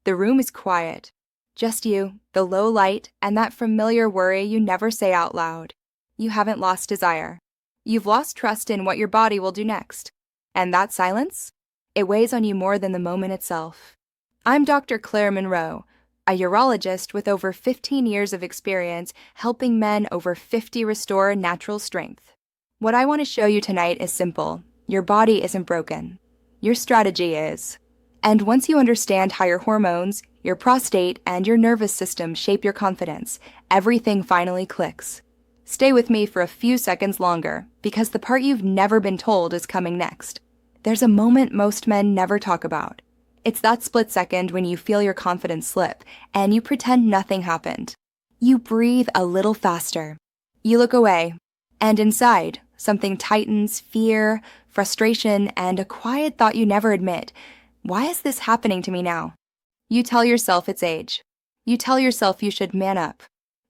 The room is quiet. Just you, the low light, and that familiar worry you never say out loud. You haven't lost desire. You've lost trust in what your body will do next. And that silence? It weighs on you more than the moment itself. I'm Dr. Claire Monroe, a urologist with over 15 years of experience helping men over 50 restore natural strength. What I want to show you tonight is simple. Your body isn't broken. Your strategy is. And once you understand how your hormones, your prostate, and your nervous system shape your confidence, everything finally clicks. Stay with me for a few seconds longer, because the part you've never been told is coming next. There's a moment most men never talk about. It's that split second when you feel your confidence slip, and you pretend nothing happened. You breathe a little faster. You look away, and inside, something tightens, fear, frustration, and a quiet thought you never admit. Why is this happening to me now? You tell yourself it's age. You tell yourself you should man up.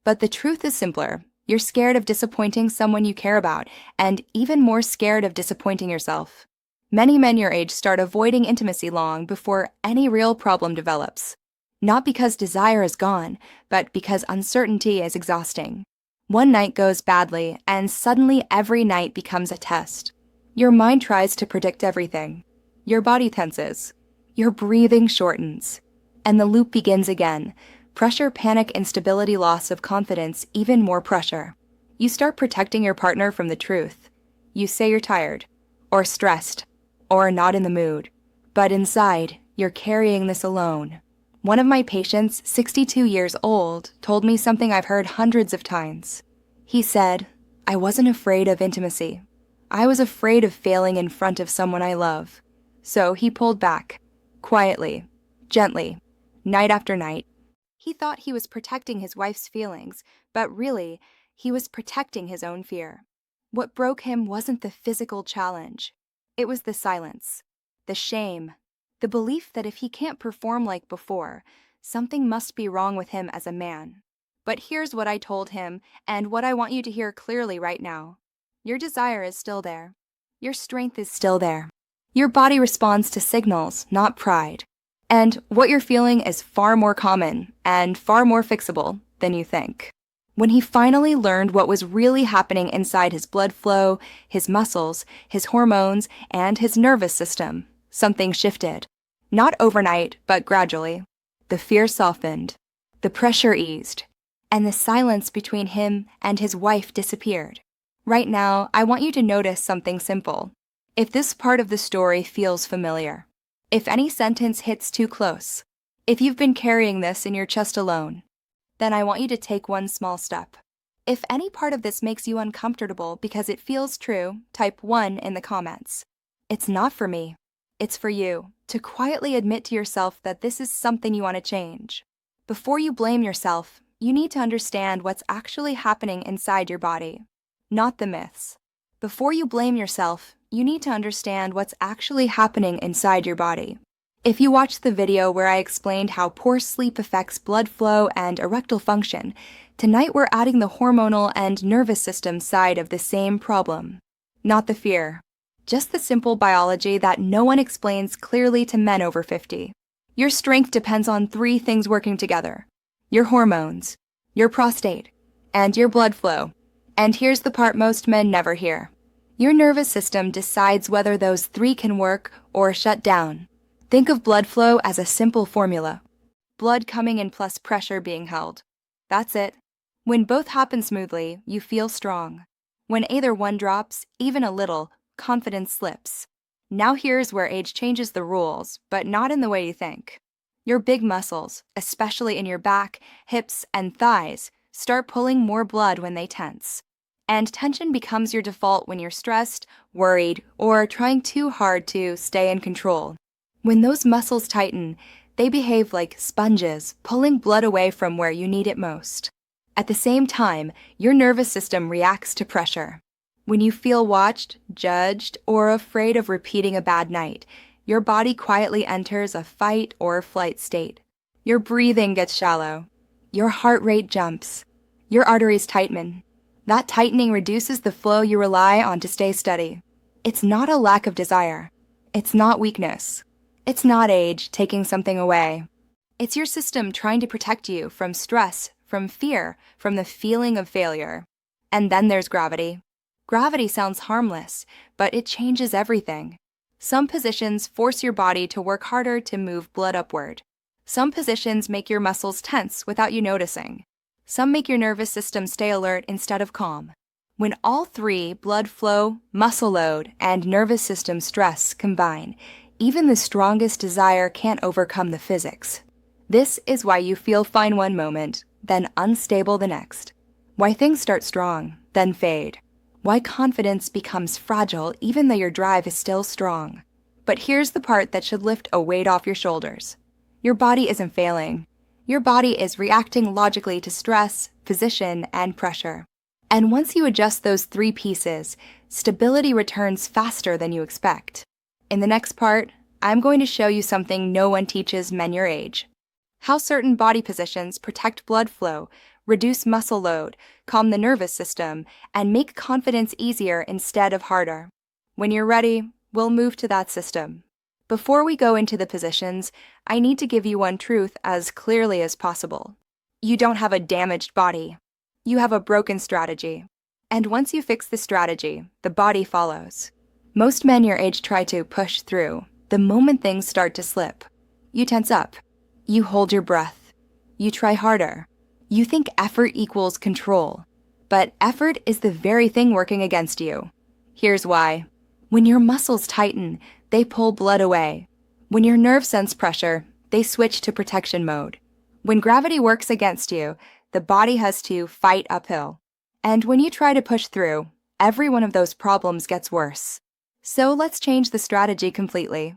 But the truth is simpler. You're scared of disappointing someone you care about, and even more scared of disappointing yourself. Many men your age start avoiding intimacy long before any real problem develops. Not because desire is gone, but because uncertainty is exhausting. One night goes badly, and suddenly every night becomes a test. Your mind tries to predict everything. Your body tenses. Your breathing shortens. And the loop begins again. Pressure, panic, instability, loss of confidence, even more pressure. You start protecting your partner from the truth. You say you're tired, or stressed, or not in the mood. But inside, you're carrying this alone. One of my patients, 62 years old, told me something I've heard hundreds of times. He said, "I wasn't afraid of intimacy. I was afraid of failing in front of someone I love." So he pulled back, quietly, gently, night after night. He thought he was protecting his wife's feelings, but really, he was protecting his own fear. What broke him wasn't the physical challenge. It was the silence, the shame, the belief that if he can't perform like before, something must be wrong with him as a man. But here's what I told him, and what I want you to hear clearly right now. Your desire is still there. Your strength is still there. Your body responds to signals, not pride. And what you're feeling is far more common and far more fixable than you think. When he finally learned what was really happening inside his blood flow, his muscles, his hormones, and his nervous system, something shifted. Not overnight, but gradually. The fear softened, the pressure eased, and the silence between him and his wife disappeared. Right now, I want you to notice something simple. If this part of the story feels familiar, if any sentence hits too close, if you've been carrying this in your chest alone, then I want you to take one small step. If any part of this makes you uncomfortable because it feels true, type 1 in the comments. It's not for me. It's for you to quietly admit to yourself that this is something you want to change. Before you blame yourself, you need to understand what's actually happening inside your body, not the myths. Before you blame yourself, you need to understand what's actually happening inside your body. If you watched the video where I explained how poor sleep affects blood flow and erectile function, tonight we're adding the hormonal and nervous system side of the same problem. Not the fear, just the simple biology that no one explains clearly to men over 50. Your strength depends on 3 things working together: your hormones, your prostate, and your blood flow. And here's the part most men never hear. Your nervous system decides whether those 3 can work or shut down. Think of blood flow as a simple formula. Blood coming in plus pressure being held. That's it. When both happen smoothly, you feel strong. When either one drops, even a little, confidence slips. Now here's where age changes the rules, but not in the way you think. Your big muscles, especially in your back, hips, and thighs, start pulling more blood when they tense. And tension becomes your default when you're stressed, worried, or trying too hard to stay in control. When those muscles tighten, they behave like sponges, pulling blood away from where you need it most. At the same time, your nervous system reacts to pressure. When you feel watched, judged, or afraid of repeating a bad night, your body quietly enters a fight or flight state. Your breathing gets shallow. Your heart rate jumps. Your arteries tighten. That tightening reduces the flow you rely on to stay steady. It's not a lack of desire. It's not weakness. It's not age taking something away. It's your system trying to protect you from stress, from fear, from the feeling of failure. And then there's gravity. Gravity sounds harmless, but it changes everything. Some positions force your body to work harder to move blood upward. Some positions make your muscles tense without you noticing. Some make your nervous system stay alert instead of calm. When all three, blood flow, muscle load, and nervous system stress, combine, even the strongest desire can't overcome the physics. This is why you feel fine one moment, then unstable the next. Why things start strong, then fade. Why confidence becomes fragile even though your drive is still strong. But here's the part that should lift a weight off your shoulders. Your body isn't failing. Your body is reacting logically to stress, position, and pressure. And once you adjust those three pieces, stability returns faster than you expect. In the next part, I'm going to show you something no one teaches men your age. How certain body positions protect blood flow, reduce muscle load, calm the nervous system, and make confidence easier instead of harder. When you're ready, we'll move to that system. Before we go into the positions, I need to give you one truth as clearly as possible. You don't have a damaged body. You have a broken strategy. And once you fix the strategy, the body follows. Most men your age try to push through. The moment things start to slip, you tense up. You hold your breath. You try harder. You think effort equals control. But effort is the very thing working against you. Here's why. When your muscles tighten, they pull blood away. When your nerves sense pressure, they switch to protection mode. When gravity works against you, the body has to fight uphill. And when you try to push through, every one of those problems gets worse. So let's change the strategy completely.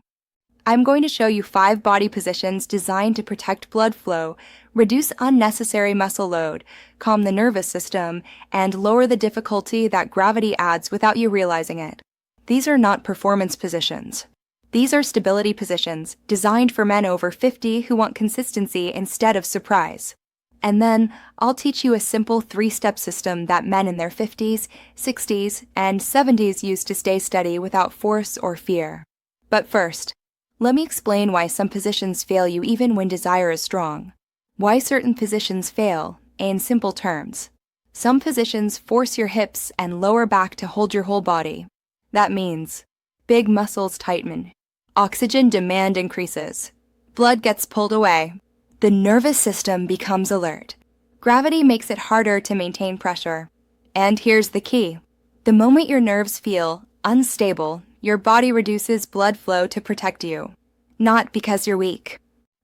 I'm going to show you 5 body positions designed to protect blood flow, reduce unnecessary muscle load, calm the nervous system, and lower the difficulty that gravity adds without you realizing it. These are not performance positions. These are stability positions designed for men over 50 who want consistency instead of surprise. And then I'll teach you a simple 3-step system that men in their 50s, 60s, and 70s use to stay steady without force or fear. But first, let me explain why some positions fail you even when desire is strong. Why certain positions fail, in simple terms. Some positions force your hips and lower back to hold your whole body. That means big muscles tighten, oxygen demand increases, blood gets pulled away, the nervous system becomes alert. Gravity makes it harder to maintain pressure. And here's the key. The moment your nerves feel unstable, your body reduces blood flow to protect you. Not because you're weak,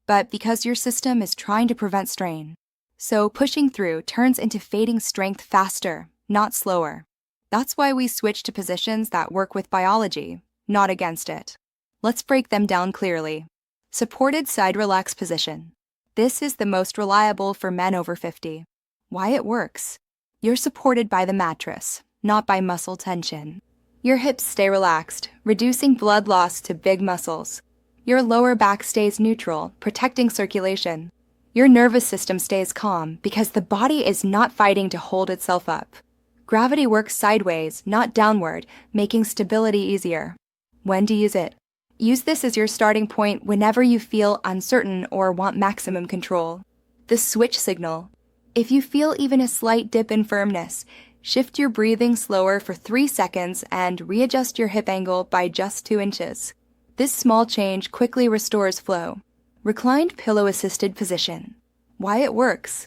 but because your system is trying to prevent strain. So pushing through turns into fading strength faster, not slower. That's why we switch to positions that work with biology, not against it. Let's break them down clearly. Supported side relax position. This is the most reliable for men over 50. Why it works? You're supported by the mattress, not by muscle tension. Your hips stay relaxed, reducing blood loss to big muscles. Your lower back stays neutral, protecting circulation. Your nervous system stays calm because the body is not fighting to hold itself up. Gravity works sideways, not downward, making stability easier. When to use it? Use this as your starting point whenever you feel uncertain or want maximum control. The switch signal. If you feel even a slight dip in firmness, shift your breathing slower for 3 seconds and readjust your hip angle by just 2 inches. This small change quickly restores flow. Reclined pillow-assisted position. Why it works?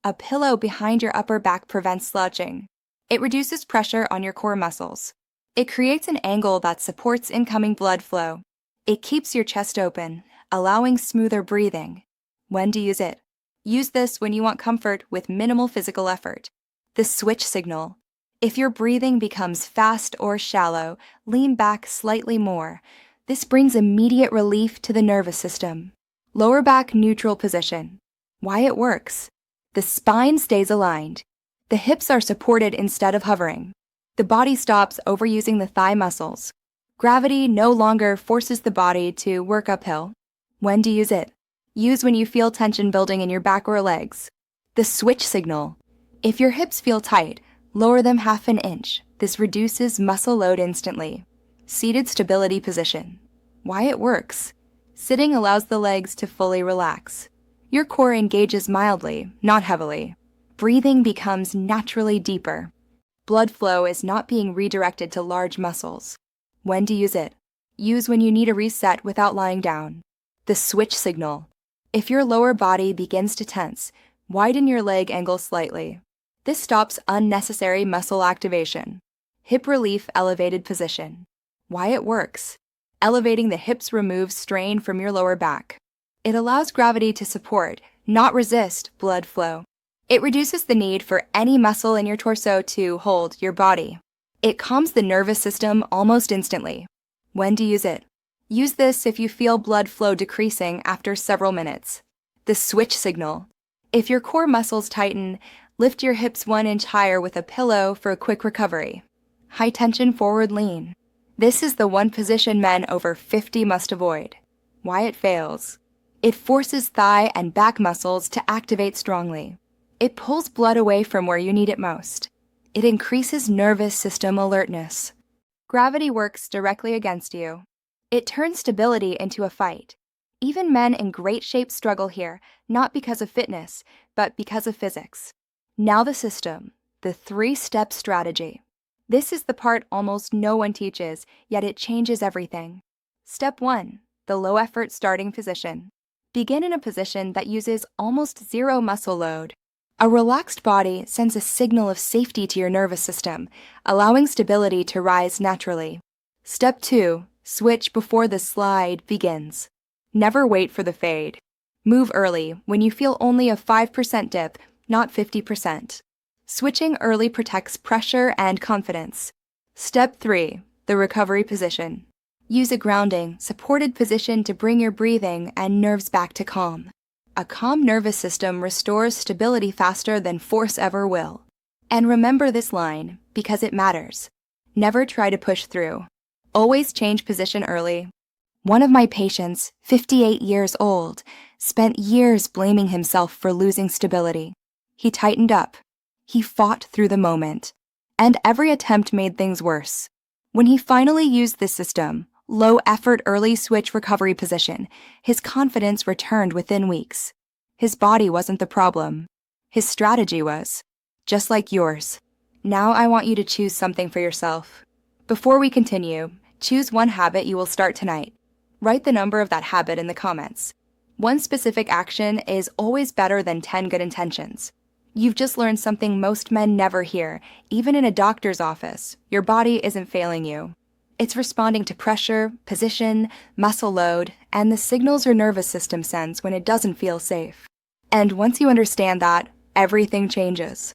A pillow behind your upper back prevents slouching. It reduces pressure on your core muscles. It creates an angle that supports incoming blood flow. It keeps your chest open, allowing smoother breathing. When to use it? Use this when you want comfort with minimal physical effort. The switch signal. If your breathing becomes fast or shallow, lean back slightly more. This brings immediate relief to the nervous system. Lower back neutral position. Why it works? The spine stays aligned. The hips are supported instead of hovering. The body stops overusing the thigh muscles. Gravity no longer forces the body to work uphill. When to use it? Use when you feel tension building in your back or legs. The switch signal. If your hips feel tight, lower them 1/2 inch. This reduces muscle load instantly. Seated stability position. Why it works? Sitting allows the legs to fully relax. Your core engages mildly, not heavily. Breathing becomes naturally deeper. Blood flow is not being redirected to large muscles. When to use it? Use when you need a reset without lying down. The switch signal. If your lower body begins to tense, widen your leg angle slightly. This stops unnecessary muscle activation. Hip relief elevated position. Why it works. Elevating the hips removes strain from your lower back. It allows gravity to support, not resist, blood flow. It reduces the need for any muscle in your torso to hold your body. It calms the nervous system almost instantly. When to use it? Use this if you feel blood flow decreasing after several minutes. The switch signal. If your core muscles tighten, lift your hips 1 inch higher with a pillow for a quick recovery. High tension forward lean. This is the one position men over 50 must avoid. Why it fails. It forces thigh and back muscles to activate strongly. It pulls blood away from where you need it most. It increases nervous system alertness. Gravity works directly against you. It turns stability into a fight. Even men in great shape struggle here, not because of fitness, but because of physics. Now the system, the 3-step strategy. This is the part almost no one teaches, yet it changes everything. Step 1, the low-effort starting position. Begin in a position that uses almost zero muscle load. A relaxed body sends a signal of safety to your nervous system, allowing stability to rise naturally. Step 2, switch before the slide begins. Never wait for the fade. Move early when you feel only a 5% dip, not 50%. Switching early protects pressure and confidence. Step 3, the recovery position. Use a grounding, supported position to bring your breathing and nerves back to calm. A calm nervous system restores stability faster than force ever will. And remember this line, because it matters. Never try to push through. Always change position early. One of my patients, 58 years old, spent years blaming himself for losing stability. He tightened up. He fought through the moment. And every attempt made things worse. When he finally used this system, low-effort early switch recovery position, his confidence returned within weeks. His body wasn't the problem. His strategy was. Just like yours. Now I want you to choose something for yourself. Before we continue, choose one habit you will start tonight. Write the number of that habit in the comments. One specific action is always better than 10 good intentions. You've just learned something most men never hear, even in a doctor's office. Your body isn't failing you. It's responding to pressure, position, muscle load, and the signals your nervous system sends when it doesn't feel safe. And once you understand that, everything changes.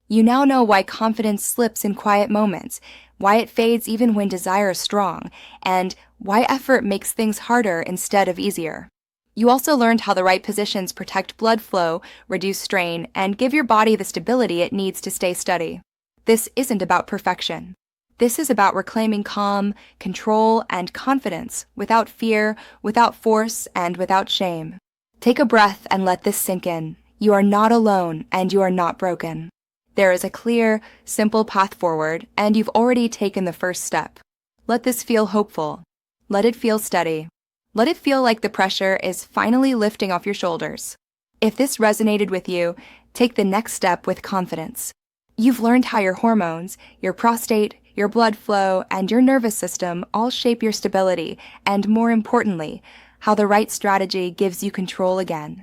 You now know why confidence slips in quiet moments, why it fades even when desire is strong, and why effort makes things harder instead of easier. You also learned how the right positions protect blood flow, reduce strain, and give your body the stability it needs to stay steady. This isn't about perfection. This is about reclaiming calm, control, and confidence without fear, without force, and without shame. Take a breath and let this sink in. You are not alone, and you are not broken. There is a clear, simple path forward, and you've already taken the first step. Let this feel hopeful. Let it feel steady. Let it feel like the pressure is finally lifting off your shoulders. If this resonated with you, take the next step with confidence. You've learned how your hormones, your prostate, your blood flow, and your nervous system all shape your stability, and more importantly, how the right strategy gives you control again.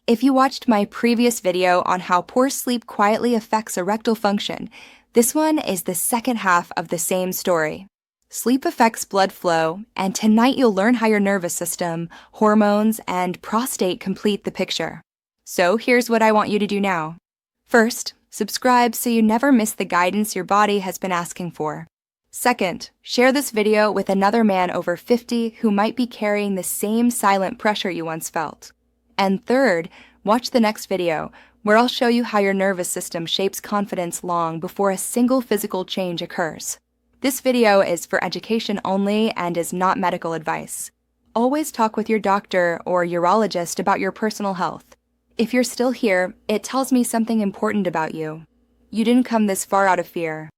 If you watched my previous video on how poor sleep quietly affects erectile function, this one is the second half of the same story. Sleep affects blood flow, and tonight you'll learn how your nervous system, hormones, and prostate complete the picture. So here's what I want you to do now. First, subscribe so you never miss the guidance your body has been asking for. Second, share this video with another man over 50 who might be carrying the same silent pressure you once felt. And third, watch the next video, where I'll show you how your nervous system shapes confidence long before a single physical change occurs. This video is for education only and is not medical advice. Always talk with your doctor or urologist about your personal health. If you're still here, it tells me something important about you. You didn't come this far out of fear.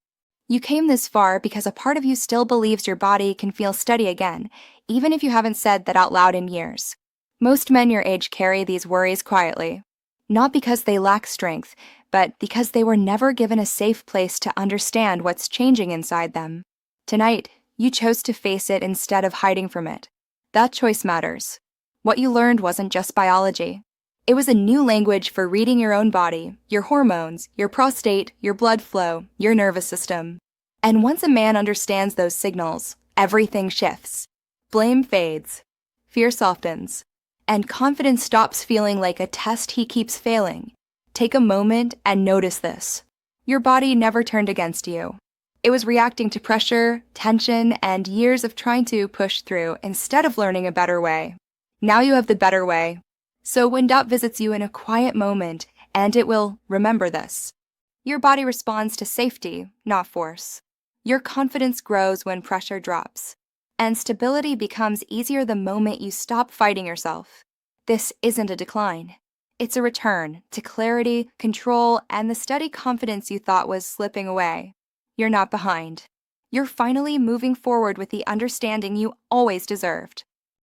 You came this far because a part of you still believes your body can feel steady again, even if you haven't said that out loud in years. Most men your age carry these worries quietly, not because they lack strength, but because they were never given a safe place to understand what's changing inside them. Tonight, you chose to face it instead of hiding from it. That choice matters. What you learned wasn't just biology. It was a new language for reading your own body, your hormones, your prostate, your blood flow, your nervous system. And once a man understands those signals, everything shifts. Blame fades, fear softens, and confidence stops feeling like a test he keeps failing. Take a moment and notice this. Your body never turned against you. It was reacting to pressure, tension, and years of trying to push through instead of learning a better way. Now you have the better way. So when doubt visits you in a quiet moment, and it will remember this, your body responds to safety, not force. Your confidence grows when pressure drops, and stability becomes easier the moment you stop fighting yourself. This isn't a decline. It's a return to clarity, control, and the steady confidence you thought was slipping away. You're not behind. You're finally moving forward with the understanding you always deserved.